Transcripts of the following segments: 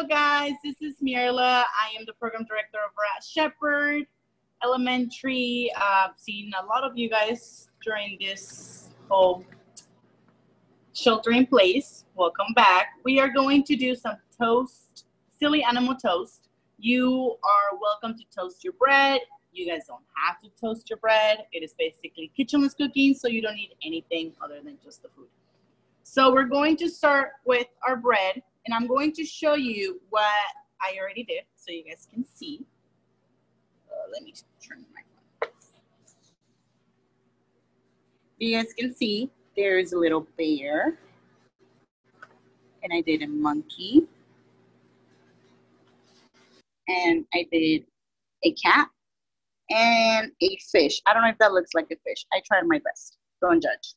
guys, this is Mirla. I am the program director over at Shepherd Elementary. Seen a lot of you guys during this whole shelter in place. Welcome back. We are going to do some toast, silly animal toast. You are welcome to toast your bread. You guys don't have to toast your bread. It is basically kitchenless cooking, so you don't need anything other than just the food. So we're going to start with our bread, and I'm going to show you what I already did so you guys can see. Let me turn my phone. You guys can see there's a little bear, and I did a monkey, and I did a cat, and a fish. I don't know if that looks like a fish. I tried my best. Don't judge.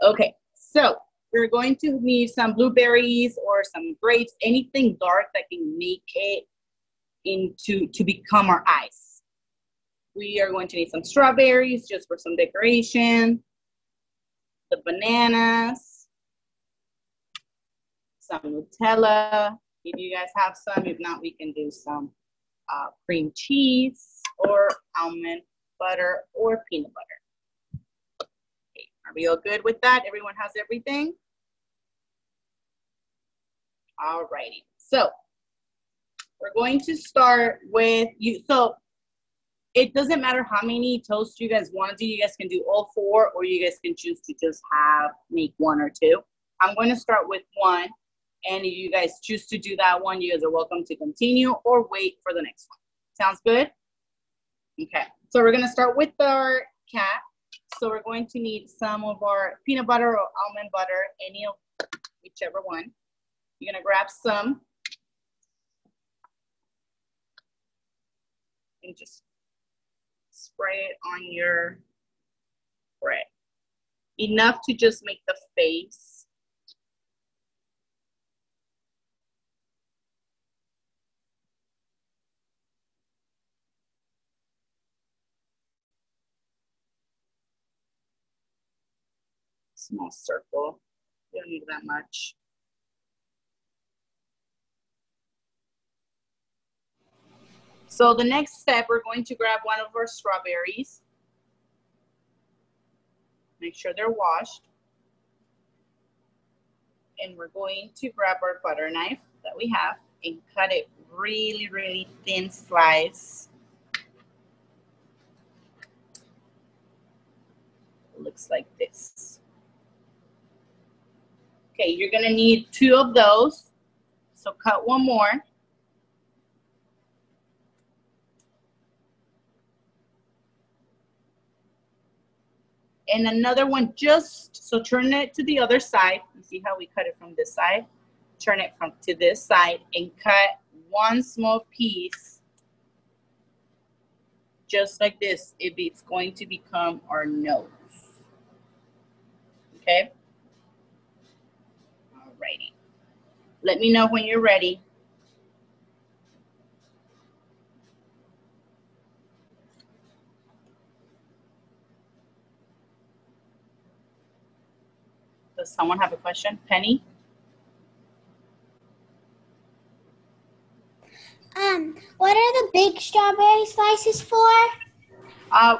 Okay, so we're going to need some blueberries or some grapes, anything dark that can make it to become our ice. We are going to need some strawberries just for some decoration, the bananas, some Nutella, if you guys have some. If not, we can do some cream cheese or almond butter or peanut butter. Okay, are we all good with that? Everyone has everything? All righty, so we're going to start with you. So it doesn't matter how many toasts you guys want to do. You guys can do all four, or you guys can choose to just make one or two. I'm going to start with one, and if you guys choose to do that one, you guys are welcome to continue or wait for the next one. Sounds good? Okay, so we're going to start with our cat. So we're going to need some of our peanut butter or almond butter, any of whichever one. You're going to grab some and just spray it on your bread. Enough to just make the face. Small circle. You don't need that much. So the next step, we're going to grab one of our strawberries. Make sure they're washed. And we're going to grab our butter knife that we have and cut it really, really thin slice. It looks like this. Okay, you're gonna need 2 of those. So cut one more. And another one, just so turn it to the other side. You see how we cut it from this side? Turn it to this side and cut one small piece, just like this, if it's going to become our nose. Okay? Alrighty. Let me know when you're ready. Does someone have a question? Penny? What are the big strawberry slices for?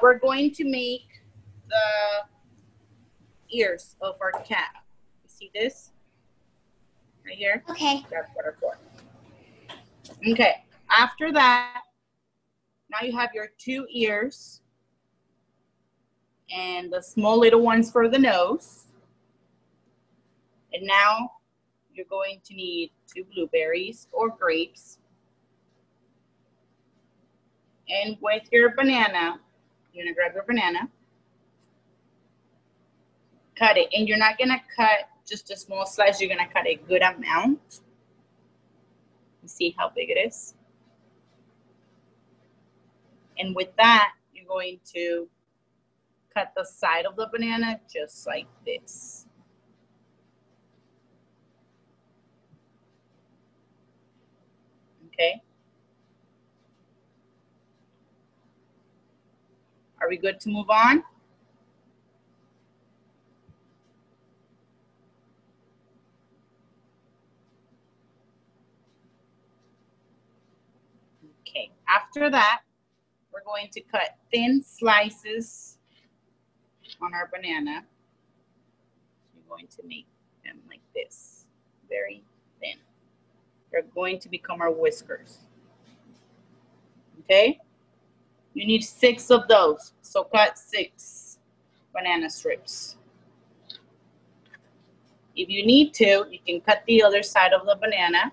We're going to make the ears of our cat. You see this? Right here? Okay. That's what are for. Okay, after that, now you have your 2 ears and the small little ones for the nose. And now you're going to need 2 blueberries or grapes. And with your banana, you're gonna grab your banana, cut it. And you're not gonna cut just a small slice, you're gonna cut a good amount. You see how big it is? And with that, you're going to cut the side of the banana just like this. Okay? Are we good to move on? Okay, after that, we're going to cut thin slices on our banana. We're going to make them like this, very thin. They're going to become our whiskers. Okay? You need 6 of those, so cut 6 banana strips. If you need to, you can cut the other side of the banana,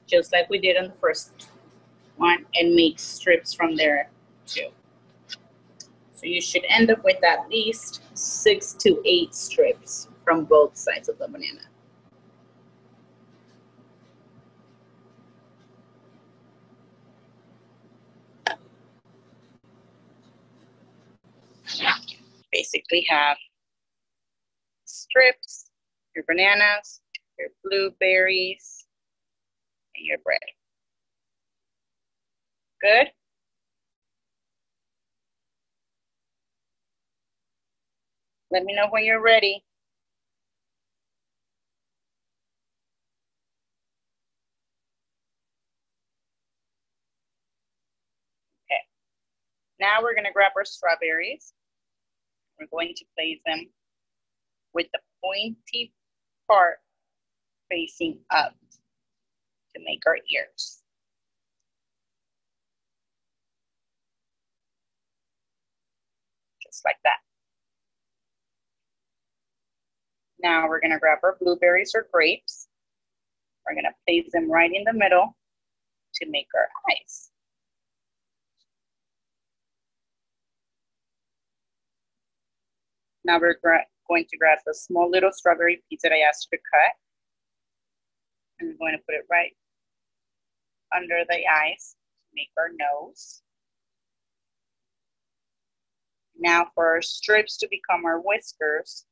just like we did on the first one, and make strips from there too. So you should end up with at least 6 to 8 strips from both sides of the banana. Basically have strips, your bananas, your blueberries, and your bread. Good? Let me know when you're ready. Okay. Now we're going to grab our strawberries. We're going to place them with the pointy part facing up to make our ears. Just like that. Now we're going to grab our blueberries or grapes. We're going to place them right in the middle to make our eyes. Now we're going to grab the small little strawberry piece that I asked you to cut. And we're going to put it right under the eyes to make our nose. Now for our strips to become our whiskers,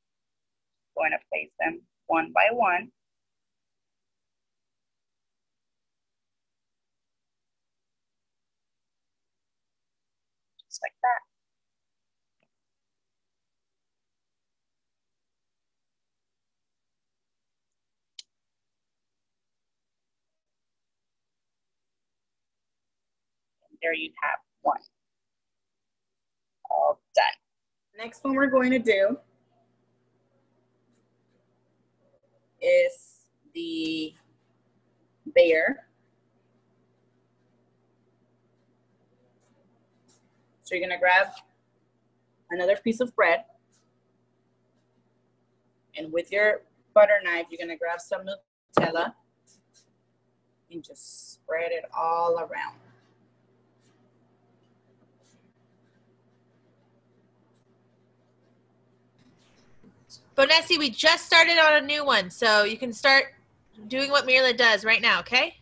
we're going to place them one by one. Just like that. And there you have one. All done. Next one we're going to do is the bear. So you're going to grab another piece of bread, and with your butter knife, you're going to grab some Nutella and just spread it all around. Bonessi, we just started on a new one, so you can start doing what Mirla does right now, okay?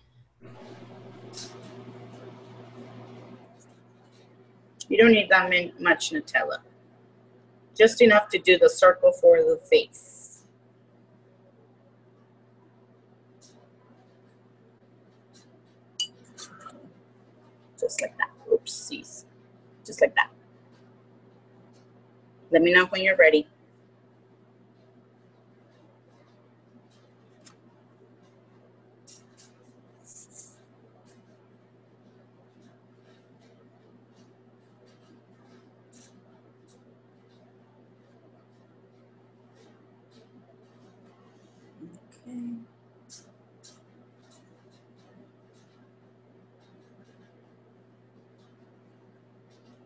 You don't need that much Nutella. Just enough to do the circle for the face. Just like that. Oopsies. Just like that. Let me know when you're ready.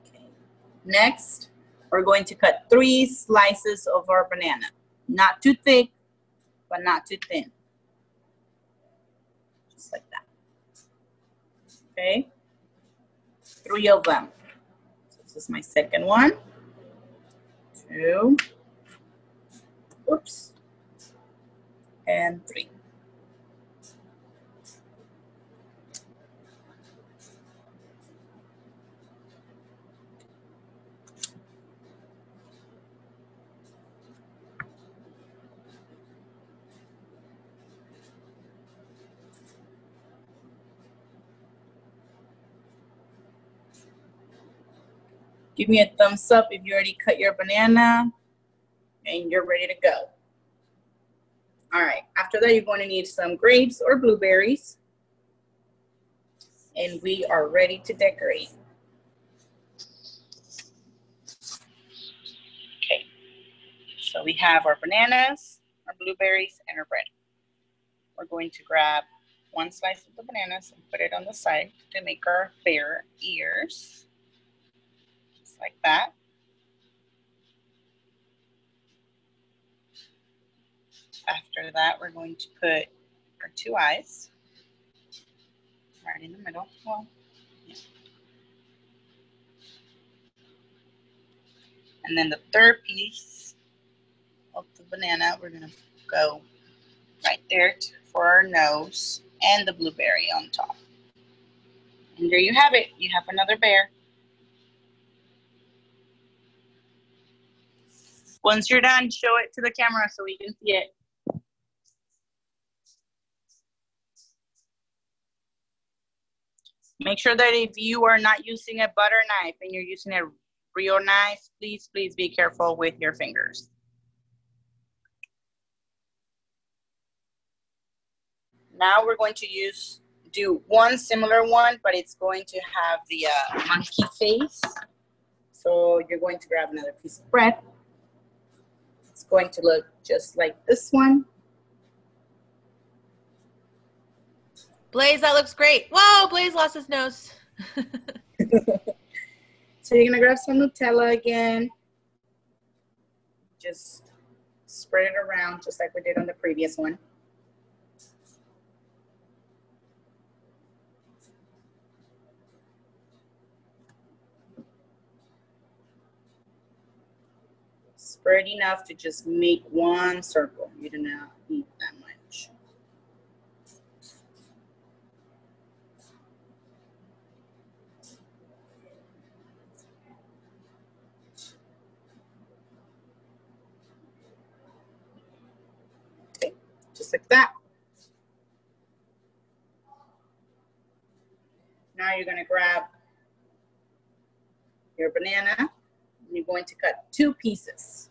Okay. Next, we're going to cut 3 slices of our banana. Not too thick, but not too thin. Just like that. Okay? 3 of them. So this is my second one. 2. Oops. And 3. Give me a thumbs up if you already cut your banana and you're ready to go. All right, After that, you're going to need some grapes or blueberries. And we are ready to decorate. Okay, so we have our bananas, our blueberries, and our bread. We're going to grab one slice of the bananas and put it on the side to make our bear ears, just like that. After that, we're going to put our 2 eyes right in the middle. Well, yeah. And then the third piece of the banana, we're gonna go right there for our nose and the blueberry on top. And there you have it. You have another bear. Once you're done, show it to the camera so we can see it. Make sure that if you are not using a butter knife and you're using a real knife, please be careful with your fingers. Now we're going to do one similar one, but it's going to have the monkey face. So you're going to grab another piece of bread. It's going to look just like this one. Blaze, that looks great. Whoa, Blaze lost his nose. So you're gonna grab some Nutella again. Just spread it around just like we did on the previous one. Spread enough to just make one circle. You do not need that much. Okay, just like that. Now you're going to grab your banana and you're going to cut 2 pieces.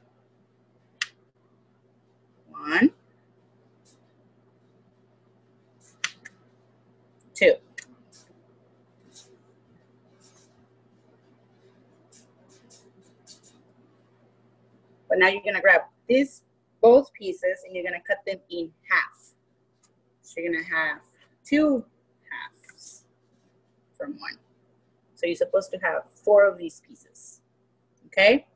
1, 2. But now you're going to grab both pieces and you're going to cut them in half. So you're going to have 2 halves from one. So you're supposed to have 4 of these pieces. Okay?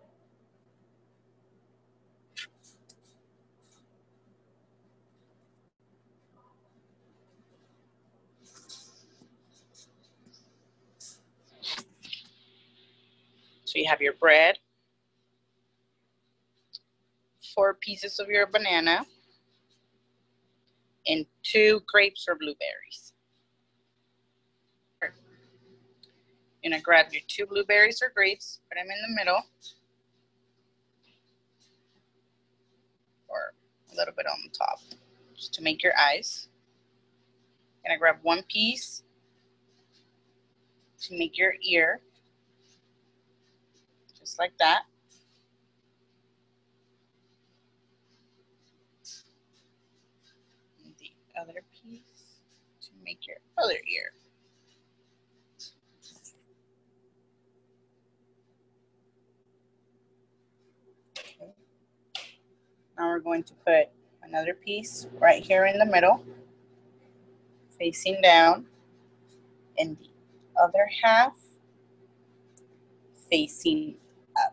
So you have your bread, 4 pieces of your banana, and 2 grapes or blueberries. You're gonna grab your 2 blueberries or grapes, put them in the middle, or a little bit on the top, just to make your eyes. You're gonna grab 1 piece to make your ear, just like that. And the other piece to make your other ear. Okay. Now we're going to put another piece right here in the middle, facing down, and the other half facing up.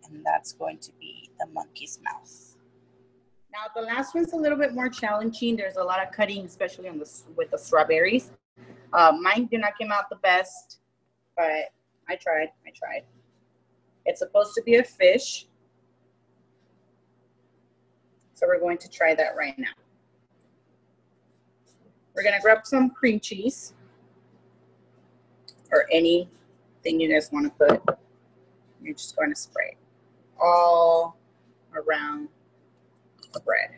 And that's going to be the monkey's mouth. Now the last one's a little bit more challenging. There's a lot of cutting, especially on with the strawberries. Mine did not come out the best, but I tried. It's supposed to be a fish. So we're going to try that right now. We're gonna grab some cream cheese or anything you guys want to put. You're just going to spray all around the bread.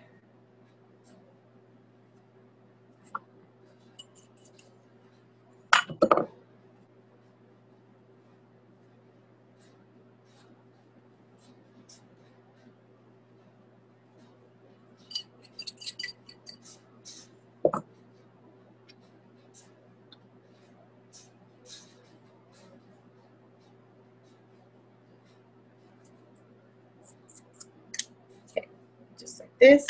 this.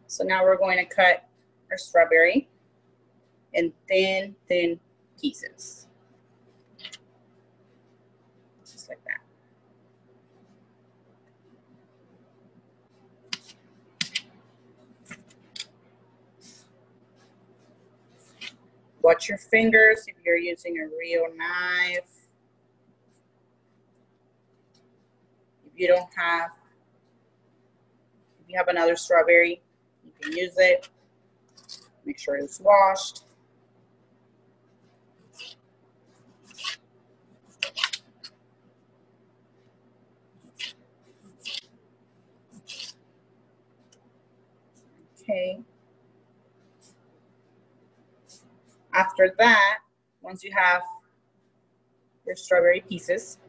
So now we're going to cut our strawberry in thin, thin pieces. Just like that. Watch your fingers if you're using a real knife. If you have another strawberry, you can use it. Make sure it's washed. Okay. After that, once you have your strawberry pieces,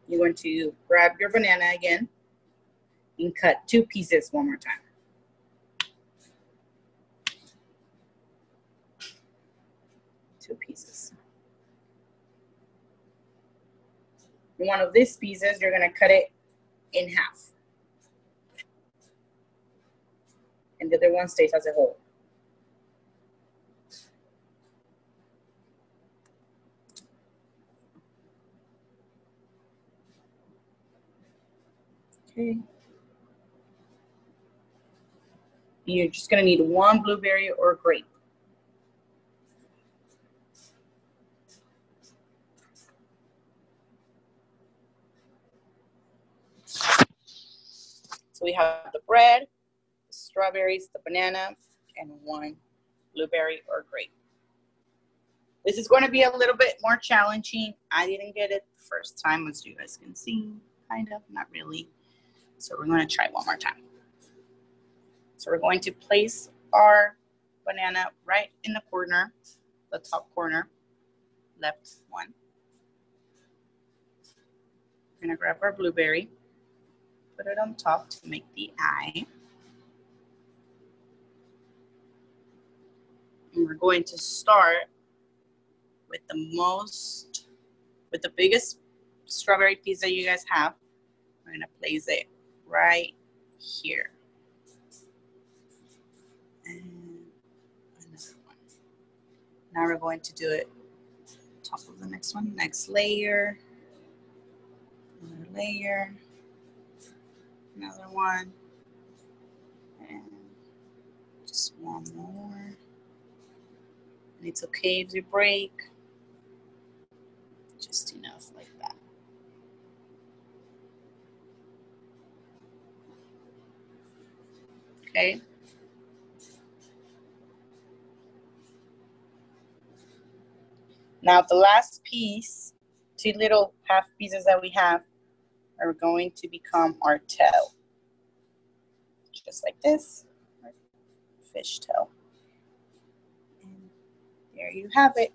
you're going to grab your banana again and cut 2 pieces one more time. Two pieces. And one of these pieces, you're going to cut it in half. And the other one stays as a whole. Okay. You're just going to need 1 blueberry or grape. So we have the bread, the strawberries, the banana, and 1 blueberry or grape. This is going to be a little bit more challenging. I didn't get it the first time, as you guys can see. Kind of, not really. So we're going to try one more time. So we're going to place our banana right in the corner, the top corner, left one. We're going to grab our blueberry, put it on top to make the eye. And we're going to start with the biggest strawberry piece that you guys have. We're going to place it right here. And another one. Now we're going to do it top of the next one, next layer, another layer, another one, and just one more. And it's okay if you break, just enough like that. Okay. Now the last piece, 2 little half pieces that we have, are going to become our tail. Just like this, fish tail. And there you have it.